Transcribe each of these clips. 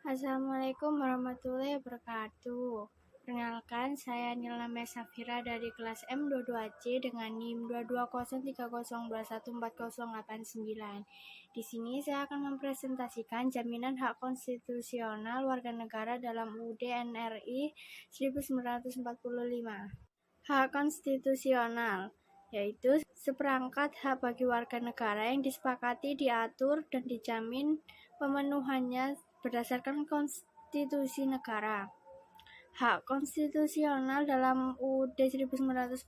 Assalamualaikum warahmatullahi wabarakatuh. Perkenalkan, saya Nilna Safira dari kelas M22C dengan NIM 22030214089. Di sini saya akan mempresentasikan jaminan hak konstitusional warga negara dalam UUD NRI 1945. Hak konstitusional yaitu seperangkat hak bagi warga negara yang disepakati, diatur, dan dijamin pemenuhannya berdasarkan konstitusi negara. Hak konstitusional dalam UUD 1945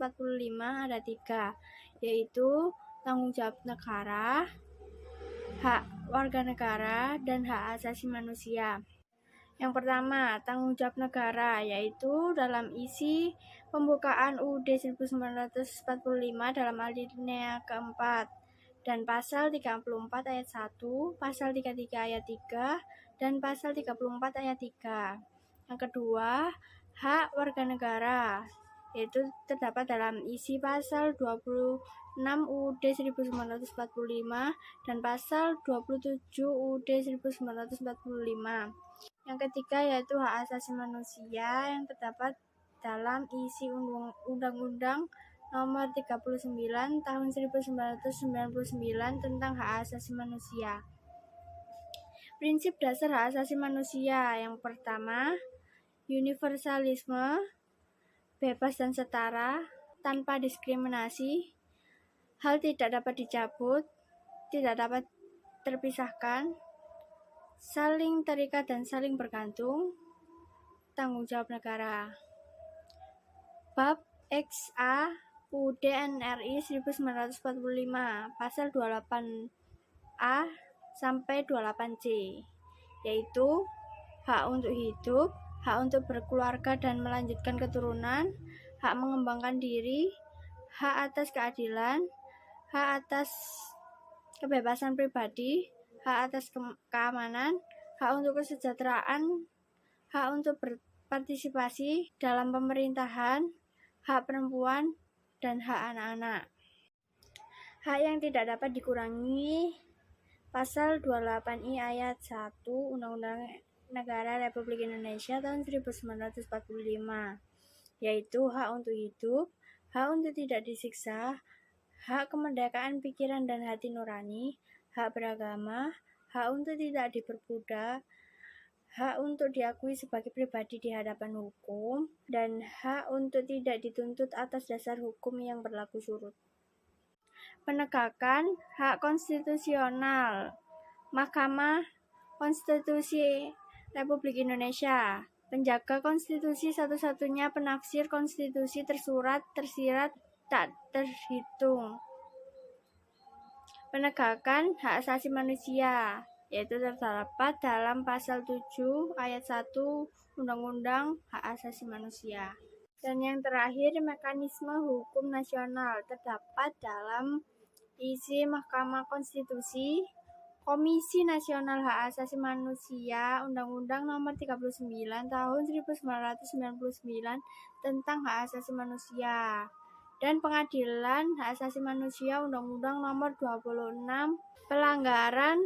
ada 3, yaitu tanggung jawab negara, hak warga negara, dan hak asasi manusia. Yang pertama, tanggung jawab negara, yaitu dalam isi pembukaan UUD 1945 dalam alinea keempat dan pasal 34 ayat 1, pasal 33 ayat 3, dan pasal 34 ayat 3. Yang kedua, hak warga negara, yaitu terdapat dalam isi pasal 26 UUD 1945 dan pasal 27 UUD 1945. Yang ketiga yaitu hak asasi manusia yang terdapat dalam isi Undang-Undang Nomor 39 Tahun 1999 tentang hak asasi manusia. Prinsip dasar hak asasi manusia yang pertama, universalisme, bebas dan setara, tanpa diskriminasi, hal tidak dapat dicabut, tidak dapat terpisahkan, saling terikat dan saling bergantung, tanggung jawab negara. Bab XA UUD NRI 1945 pasal 28A sampai 28C, yaitu hak untuk hidup, hak untuk berkeluarga dan melanjutkan keturunan, hak mengembangkan diri, hak atas keadilan, hak atas kebebasan pribadi, hak atas keamanan, hak untuk kesejahteraan, hak untuk berpartisipasi dalam pemerintahan, hak perempuan, dan hak anak-anak. Hak yang tidak dapat dikurangi, pasal 28I ayat 1 Undang-Undang Negara Republik Indonesia tahun 1945, yaitu hak untuk hidup, hak untuk tidak disiksa, hak kemerdekaan pikiran dan hati nurani, hak beragama, hak untuk tidak diperbudak, hak untuk diakui sebagai pribadi di hadapan hukum, dan hak untuk tidak dituntut atas dasar hukum yang berlaku surut. Penegakan hak konstitusional. Mahkamah Konstitusi Republik Indonesia, penjaga konstitusi satu-satunya penafsir konstitusi tersurat, tersirat, tak terhitung. Penegakan hak asasi manusia, yaitu terdapat dalam pasal 7 ayat 1 Undang-Undang Hak Asasi Manusia. Dan yang terakhir, mekanisme hukum nasional terdapat dalam isi Mahkamah Konstitusi, Komisi Nasional Hak Asasi Manusia, Undang-Undang Nomor 39 Tahun 1999 tentang Hak Asasi Manusia, dan Pengadilan Hak Asasi Manusia Undang-Undang Nomor 26 pelanggaran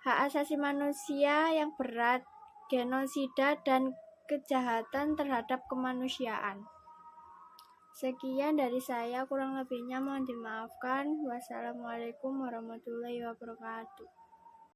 hak asasi manusia yang berat, genosida, dan kejahatan terhadap kemanusiaan. Sekian dari saya, kurang lebihnya mohon dimaafkan. Wassalamualaikum warahmatullahi wabarakatuh.